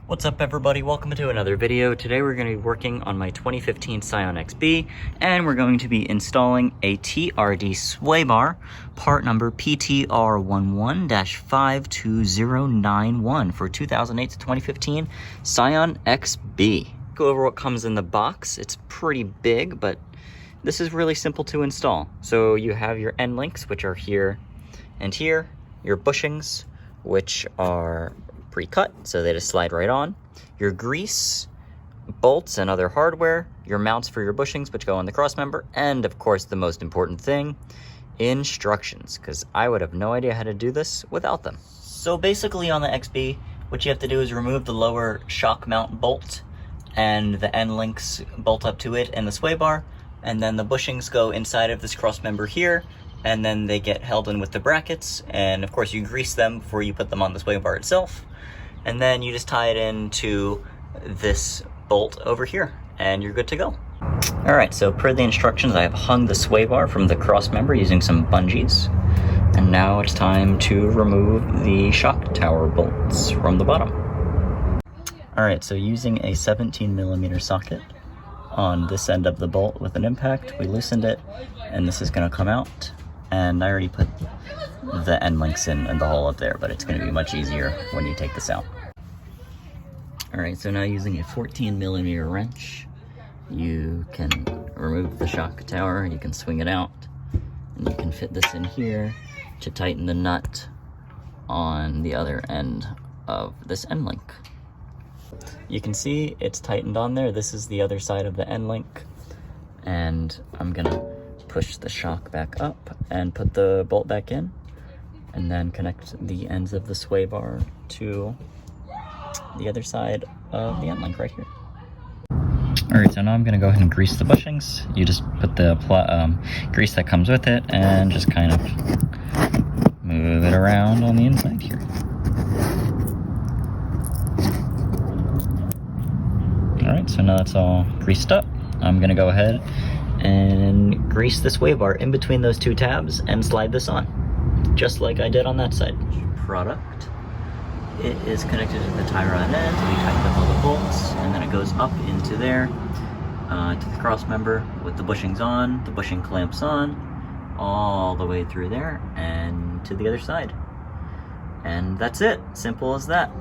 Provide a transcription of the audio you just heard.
What's up everybody, welcome to another video. Today we're going to be working on my 2015 Scion XB and we're going to be installing a TRD sway bar, part number PTR11-52091 for 2008 to 2015 Scion XB. Go over what comes in the box. It's pretty big, but this is really simple to install. So you have your end links, which are here and here, your bushings, which are pre-cut, so they just slide right on. Your grease, bolts, and other hardware, your mounts for your bushings, which go on the cross member, and of course the most important thing, instructions, because I would have no idea how to do this without them. So basically on the XB, what you have to do is remove the lower shock mount bolt, and the end links bolt up to it and the sway bar, and then the bushings go inside of this cross member here, and then they get held in with the brackets, and of course you grease them before you put them on the sway bar itself. And then you just tie it into this bolt over here, and you're good to go. Alright, so per the instructions, I have hung the sway bar from the cross member using some bungees. And now it's time to remove the shock tower bolts from the bottom. Alright, so using a 17mm socket on this end of the bolt with an impact, we loosened it, and this is going to come out. And I already put the end links in the hole up there, but it's going to be much easier when you take this out. Alright, so now using a 14mm wrench, you can remove the shock tower, you can swing it out, and you can fit this in here to tighten the nut on the other end of this end link. You can see it's tightened on there. This is the other side of the end link, and I'm gonna push the shock back up and put the bolt back in, and then connect the ends of the sway bar to the other side of the end link right here. Alright, so now I'm going to go ahead and grease the bushings. You just put the grease that comes with it and just kind of move it around on the inside here. Alright, so now it's all greased up. I'm going to go ahead and grease the sway bar in between those two tabs and slide this on, just like I did on that side. Product. It is connected to the tie rod end, we tightened up all the bolts, and then it goes up into there, to the cross member with the bushings on, the bushing clamps on, all the way through there, and to the other side. And that's it, simple as that.